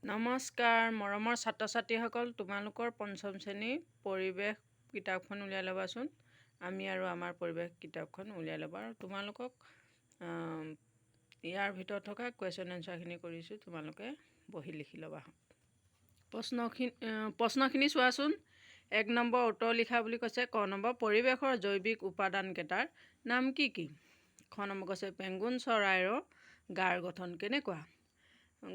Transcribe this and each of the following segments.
নমস্কাৰ মৰমৰ ছাত্ৰ ছাত্ৰীসকল, তোমালোকৰ পঞ্চম শ্ৰেণীৰ পৰিৱেশ কিতাপখন উলিয়াই ল'বাচোন। আমি আৰু আমাৰ পৰিৱেশ কিতাপখন উলিয়াই ল'বা আৰু তোমালোকক ইয়াৰ ভিতৰত থকা কুৱেশ্যন এনচাৰখিনি কৰিছোঁ, তোমালোকে বহি লিখি ল'বা। প্ৰশ্নখিনি চোৱাচোন। 1 নম্বৰ উত্তৰ লিখা বুলি কৈছে। ক নম্বৰ পৰিৱেশৰ জৈৱিক উপাদানকেইটাৰ নাম কি কি? খ নম্বৰ কৈছে পেঙ্গুইন চৰাইৰ গাৰ গঠন কেনেকুৱা?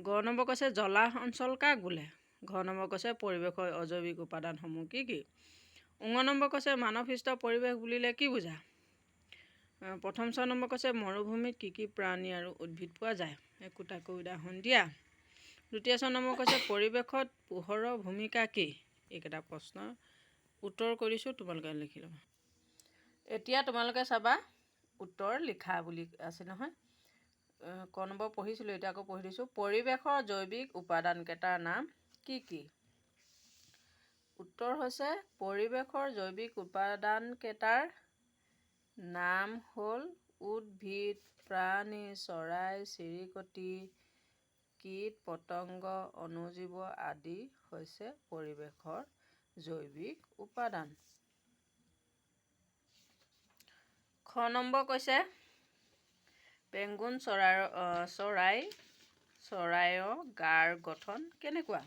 গ নম্বৰ কৈছে জলাহ অঞ্চল কাক বোলে? ঘ নম্বৰ কৈছে পৰিৱেশৰ অজৈৱিক উপাদানসমূহ কি কি? ঙ নম্বৰ কৈছে মানৱসৃষ্ট পৰিৱেশ বুলিলে কি বুজা? প্ৰথম 6 নম্বৰ কৈছে মৰুভূমিত কি কি প্ৰাণী আৰু উদ্ভিদ পোৱা যায়? একোটাকৈ উদাহৰণ দিয়া। দ্বিতীয় 6 নম্বৰ কৈছে পৰিৱেশত পোহৰৰ ভূমিকা কি? এইকেইটা প্ৰশ্নৰ উত্তৰ কৰিছোঁ, তোমালোকে লিখি ল'বা। এতিয়া তোমালোকে চাবা উত্তৰ লিখা বুলি আছে নহয়। ক নম্বৰ পঢ়িছিলোঁ, এতিয়া আকৌ পঢ়ি দিছোঁ। পৰিৱেশৰ জৈৱিক উপাদানকেইটাৰ নাম কি কি? উত্তৰ হৈছে পৰিৱেশৰ জৈৱিক উপাদানকেইটাৰ নাম হ'ল উদ্ভিদ, প্ৰাণী, চৰাই চিৰিকটি, কীট পতংগ, অণুজীৱ আদি হৈছে পৰিৱেশৰ জৈৱিক উপাদান। খ নম্বৰ কৈছে পেঙ্গুইন চৰাইৰ গাৰ গঠন কেনেকুৱা?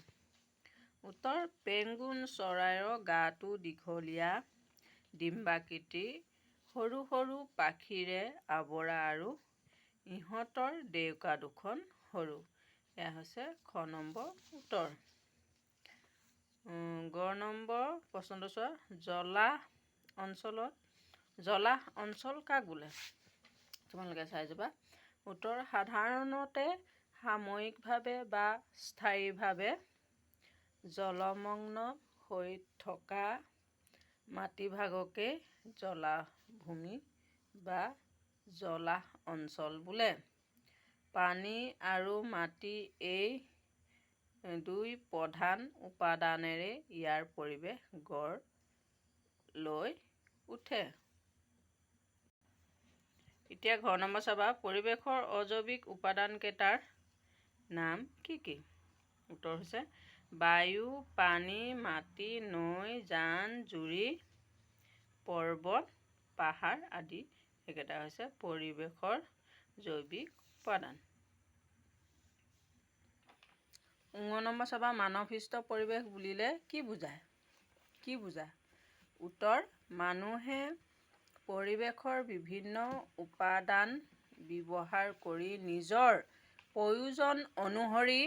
উত্তৰ পেঙ্গুইন চৰাইৰ গাটো দীঘলীয়া ডিম্বাকৃতি সৰু সৰু পাখিৰে আৱৰা আৰু ইহঁতৰ ডেউকা দুখন সৰু। এয়া হৈছে খ নম্বৰ উত্তৰ। গ নম্বৰ প্ৰশ্নটো চোৱা। জলাহ অঞ্চল কাক বোলে? তোমালোকে চাই যাবা। উত্তৰ সাধাৰণতে সাময়িকভাৱে বা স্থায়ীভাৱে জলমগ্ন হৈ থকা মাটিভাগকে জলাহভূমি বা জলাহ অঞ্চল বোলে। পানী আৰু মাটি এই দুই প্ৰধান উপাদানেৰে ইয়াৰ পৰিৱেশ গঢ় লৈ উঠে। এতিয়া ঘ নম্বৰ চাবা। পৰিৱেশৰ অজৈৱিক উপাদানকেইটাৰ নাম কি কি? উত্তৰ হৈছে বায়ু, পানী, মাটি, নৈ, জান, জুৰি, পৰ্বত, পাহাৰ আদি। এইকেইটা হৈছে পৰিৱেশৰ জৈৱিক উপাদান। ঙ নম্বৰ চাবা। মানৱসৃষ্ট পৰিৱেশ বুলিলে কি বুজা? উত্তৰ মানুহে পৰিৱেশৰ বিভিন্ন উপাদান ব্যৱহাৰ কৰি নিজৰ প্ৰয়োজন অনুসৰি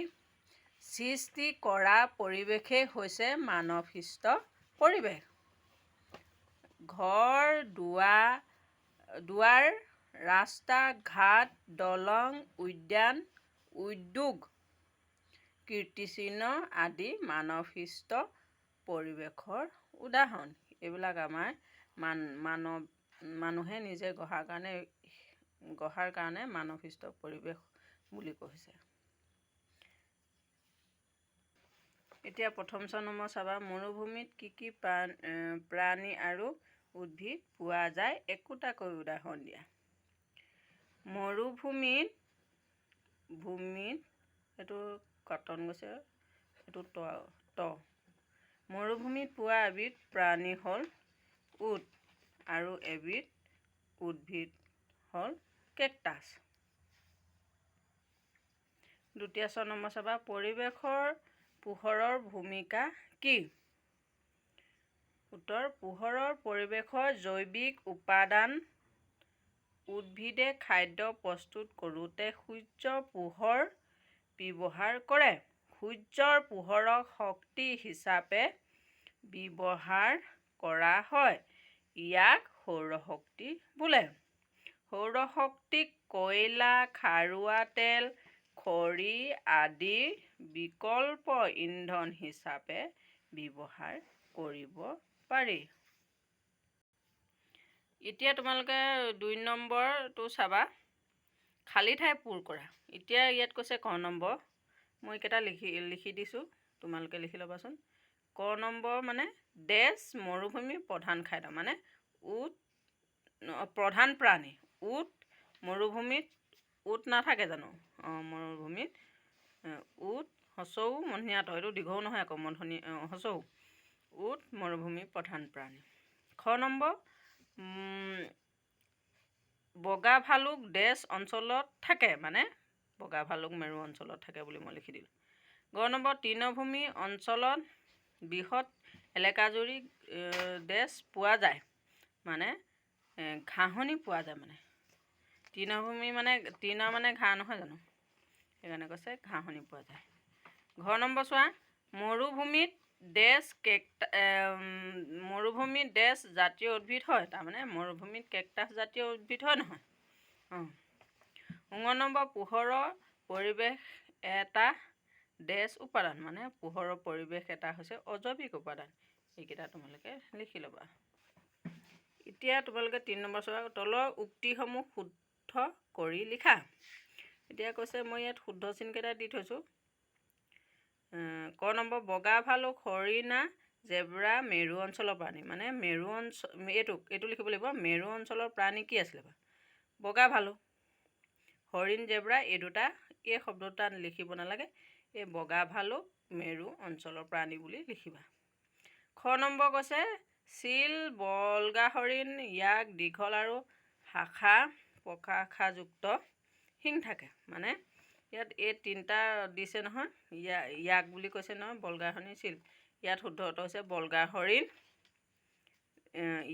সৃষ্টি কৰা পৰিৱেশেই হৈছে মানৱসৃষ্ট পৰিৱেশ। ঘৰ দুৱাৰ, ৰাস্তা ঘাট, দলং, উদ্যান, উদ্যোগ, কীৰ্তিচিহ্ন আদি মানৱসৃষ্ট পৰিৱেশৰ উদাহৰণ। এইবিলাক আমাৰ মানুহে নিজে গঢ়াৰ কাৰণে মানৱসৃষ্ট পৰিৱেশ বুলি কৈছে। এতিয়া প্ৰথম 6 নম্বৰ চাবা। মৰুভূমিত কি কি প্ৰাণী আৰু উদ্ভিদ পোৱা যায়? একোটাকৈ উদাহৰণ দিয়া। মৰুভূমিত এইটো কটন গৈছে, এইটো ত। মৰুভূমিত পোৱা এবিধ প্ৰাণী হ'ল উট আৰু এবিধ উদ্ভিদ হ'ল কেকটাছ। দ্বিতীয় 6 নম্বৰ চাবা। পৰিৱেশৰ পোহৰৰ ভূমিকা কি? উত্তৰ পোহৰৰ পৰিৱেশৰ জৈৱিক উপাদান। উদ্ভিদে খাদ্য প্ৰস্তুত কৰোঁতে সূৰ্যৰ পোহৰ ব্যৱহাৰ কৰে। সূৰ্যৰ পোহৰক শক্তি হিচাপে ব্যৱহাৰ কৰা হয়। ইয়াক সৌৰশক্তি বোলে। সৌৰশক্তিক কয়লা, খাৰুৱা তেল, খৰি আদিৰ বিকল্প ইন্ধন হিচাপে ব্যৱহাৰ কৰিব পাৰি। এতিয়া তোমালোকে 2 নম্বৰটো চাবা। খালী ঠাই পূৰ কৰা। এতিয়া ইয়াত কৈছে ক নম্বৰ। মই এইকেইটা লিখি দিছোঁ, তোমালোকে লিখি ল'বাচোন। ক নম্বৰ মানে ডেছ মৰুভূমিৰ প্ৰধান খাদ্য, মানে প্ৰধান প্ৰাণী উট। মৰুভূমিত উট নাথাকে জানো? মৰুভূমিত উট হচৌ মণিহাত, এইটো দীঘৌ নহয় আকৌ মণি হচৌ। উট মৰুভূমিৰ প্ৰধান প্ৰাণী। খ নম্বৰ বগা ভালুক ডেছ অঞ্চলত থাকে, মানে বগা ভালুক মেৰু অঞ্চলত থাকে বুলি মই লিখি দিলোঁ। গ নম্বৰ তৃণভূমি অঞ্চলত বৃহৎ এলেকাজুৰি ডেছ পোৱা যায়, মানে ঘাঁহনি পোৱা যায়। মানে তৃণভূমি মানে তৃণ মানে ঘাঁহ নহয় জানো, সেইকাৰণে কৈছে ঘাঁহনি পোৱা যায়। ঘ নম্বৰ চোৱা, মৰুভূমিত ডেছ জাতীয় উদ্ভিদ হয়, তাৰমানে মৰুভূমিত কেকটাছ জাতীয় উদ্ভিদ হয় নহয়। ঙ নম্বৰ পোহৰৰ পৰিৱেশ এটা ডেছ উপাদান, মানে পোহৰৰ পৰিৱেশ এটা হৈছে অজৈৱিক উপাদান। এইকেইটা তোমালোকে লিখি ল'বা। এতিয়া তোমালোকে 3 নম্বৰ চোৱা, তলৰ উক্তিসমূহ শুদ্ধ কৰি লিখা। এতিয়া কৈছে মই ইয়াত শুদ্ধ চিনকেইটা দি থৈছোঁ। ক নম্বৰ বগা ভালুক হৰিণা জেব্ৰা মেৰু অঞ্চলৰ প্ৰাণী, মানে মেৰু অঞ্চল এইটো লিখিব লাগিব। মেৰু অঞ্চলৰ প্ৰাণী কি আছিলে বা? বগা ভালুক। হৰিণ জেব্ৰা এই দুটা, এই শব্দ দুটা লিখিব নালাগে। এই বগা ভালুক মেৰু অঞ্চলৰ প্ৰাণী বুলি লিখিবা। খ নম্বৰ কৈছে চিল বলগা হৰিণ, ইয়াক দীঘল আৰু শাখা প্ৰশাখাযুক্ত শিং থাকে। মানে ইয়াত এই তিনিটা দিছে নহয়, ইয়াক বুলি কৈছে নহয়, বলগা হৰিণ চিল। ইয়াত শুদ্ধটো হৈছে বলগা হৰিণ,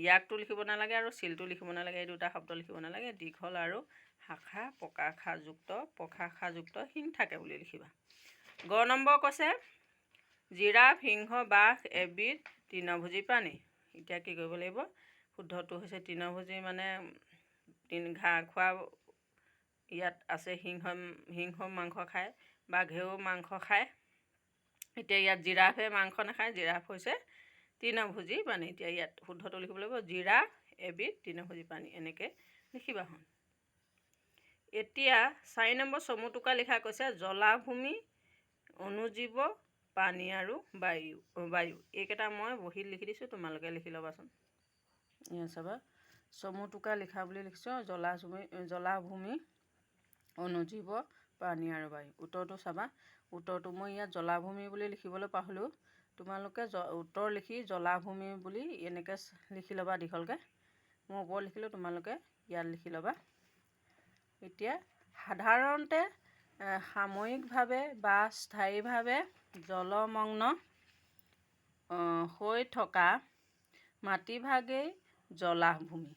ইয়াকটো লিখিব নালাগে আৰু চিলটো লিখিব নালাগে, এই দুটা শব্দ লিখিব নালাগে। দীঘল আৰু শাখা প্ৰশাখাযুক্ত শিং থাকে বুলি লিখিবা। গ নম্বৰ কৈছে জিৰাফ, সিংহ, বাঘ এবিধ তৃণভোজী প্ৰাণী। এতিয়া কি কৰিব লাগিব? শুদ্ধটো হৈছে তৃণভোজী, মানে ঘাঁহ খোৱা ইয়াত আছে। সিংহ মাংস খায়, বাঘেও মাংস খায়। এতিয়া ইয়াত জিৰাফে মাংস নাখায়, জিৰাফ হৈছে তৃণভোজী প্ৰাণী। এতিয়া ইয়াত শুদ্ধটো লিখিব লাগিব জিৰাফ এবিধ তৃণভোজী প্ৰাণী, এনেকৈ লিখিবা হন। এতিয়া 4 নম্বৰ চমু টোকা লিখা কৈছে জলাভূমি, অনুজীৱ, পানী আৰু বায়ু। এইকেইটা মই বহীত লিখি দিছোঁ, তোমালোকে লিখি ল'বাচোন। ইয়াত চাবা চমু টোকা লিখা বুলি লিখিছোঁ, জলাভূমি, অনুজীৱ, পানী আৰু বায়ু। উত্তৰটো চাবা, উত্তৰটো মই ইয়াত জলাভূমি বুলি লিখিবলৈ পাহৰিলোঁ। তোমালোকে উত্তৰ লিখি জলাভূমি বুলি এনেকৈ লিখি ল'বা দীঘলকৈ। মই ওপৰত লিখিলোঁ, তোমালোকে ইয়াত লিখি ল'বা। এতিয়া সাধাৰণতে সাময়িকভাৱে বা স্থায়ীভাৱে জলমগ্ন হৈ থকা মাটিভাগেই জলাভূমি।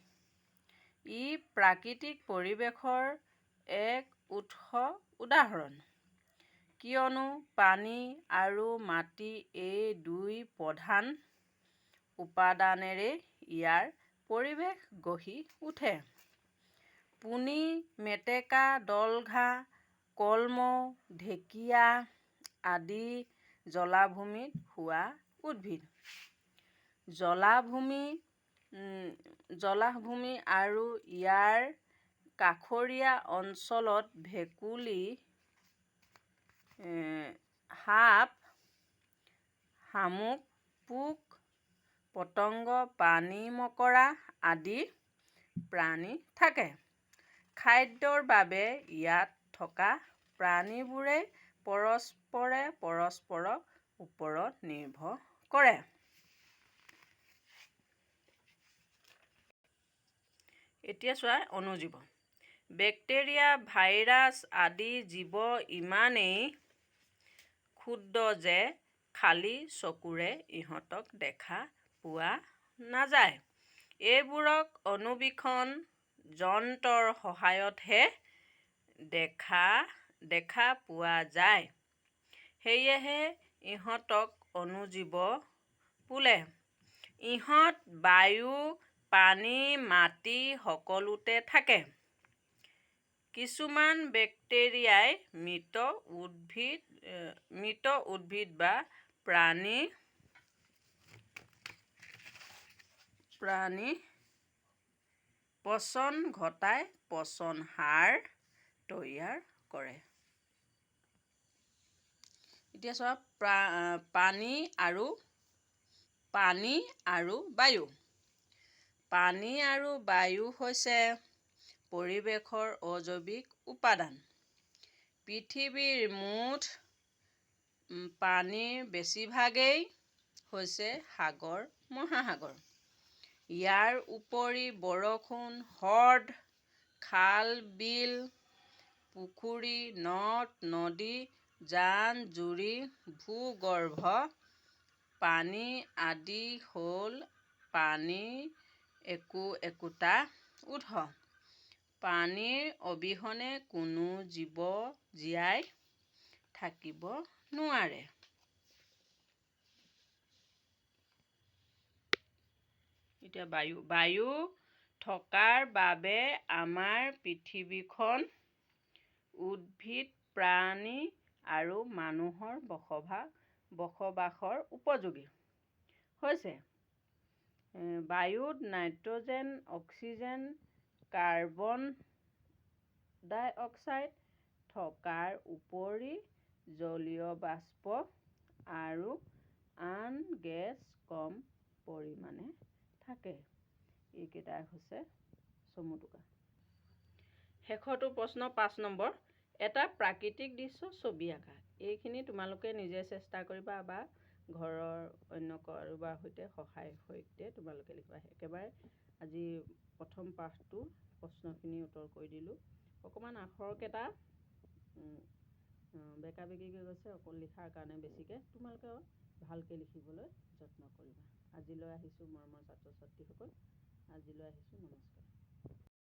ই প্ৰাকৃতিক পৰিৱেশৰ এক উদাহৰণ, কিয়নো পানী আৰু মাটি এই দুই প্ৰধান উপাদানেৰে ইয়াৰ পৰিৱেশ গঢ়ি উঠে। পুনি, মেটেকা, দলঘাঁহ, কলমৌ, ঢেকীয়া আদি জলাভূমিত হোৱা উদ্ভিদ। জলাভূমি আৰু ইয়াৰ কাষৰীয়া অঞ্চলত ভেকুলী, সাপ, শামুক, পোক পতংগ, পানী মকৰা আদি প্ৰাণী থাকে। খাদ্যৰ বাবে ইয়াত থকা প্ৰাণীবোৰে পৰস্পৰৰ ওপৰত নিৰ্ভৰ কৰে। এতিয়া চোৱা অনুজীৱ। বেক্টেৰিয়া, ভাইৰাছ আদি জীৱ ইমানেই ক্ষুদ্ৰ যে খালী চকুৰে ইহঁতক দেখা পোৱা নাযায়। এইবোৰক অণুবীক্ষণ যন্ত্ৰৰ সহায়তহে দেখা পোৱা যায়। সেয়েহে ইহঁতক অণুজীৱ বোলে। ইহঁত বায়ু, পানী, মাটি সকলোতে থাকে। কিছুমান বেক্টেৰিয়াই মৃত উদ্ভিদ বা প্ৰাণী পচন ঘটাই পচন সাৰ তৈয়াৰ কৰে। এতিয়া চোৱা পানী আৰু বায়ু। পানী আৰু বায়ু হৈছে পৰিৱেশৰ অজৈৱিক উপাদান। পৃথিৱীৰ মুঠ পানীৰ বেছিভাগেই হৈছে সাগৰ মহাসাগৰ। ইয়াৰ উপৰি বৰষুণ, হ্ৰদ, খাল, বিল, পুখুৰী, নদ নদী, জান-জুৰি, ভূগৰ্ভ পানী আদি হ'ল পানীৰ একোটা উৎস। পানীৰ অবিহনে কোনো জীৱ জীয়াই থাকিব নোৱাৰে। এতিয়া বায়ু থকাৰ বাবে আমাৰ পৃথিৱীখন উদ্ভিদ, প্ৰাণী আৰু মানুহৰ বসবাসৰ উপযোগী হৈছে। বায়ুত নাইট্ৰজেন, অক্সিজেন, কাৰ্বন ডাই অক্সাইড থকাৰ উপৰি জলীয় বাষ্প আৰু আন গেছ কম পৰিমাণে থাকে। এইকেইটাই হৈছে চমু টোকা। শেষৰটো প্ৰশ্ন 5 নম্বৰ। এটা প্ৰাকৃতিক দৃশ্য ছবি আঁকা। এইখিনি তোমালোকে নিজে চেষ্টা কৰিবা বা ঘৰৰ অন্য কাৰোবাৰ সৈতে তোমালোকে লিখিবা। একেবাৰে আজি প্ৰথম পাঠটো প্ৰশ্নখিনি উত্তৰ কৰি দিলোঁ। অকণমান আখৰকেইটা বেকা বেকিকৈ গৈছে, অকল লিখাৰ কাৰণে বেছিকৈ। তোমালোকে ভালকৈ লিখিবলৈ যত্ন কৰিবা। আজিলৈ আহিছোঁ মৰমৰ ছাত্ৰ ছাত্ৰীসকল। আজিলৈ আহিছোঁ, নমস্কাৰ।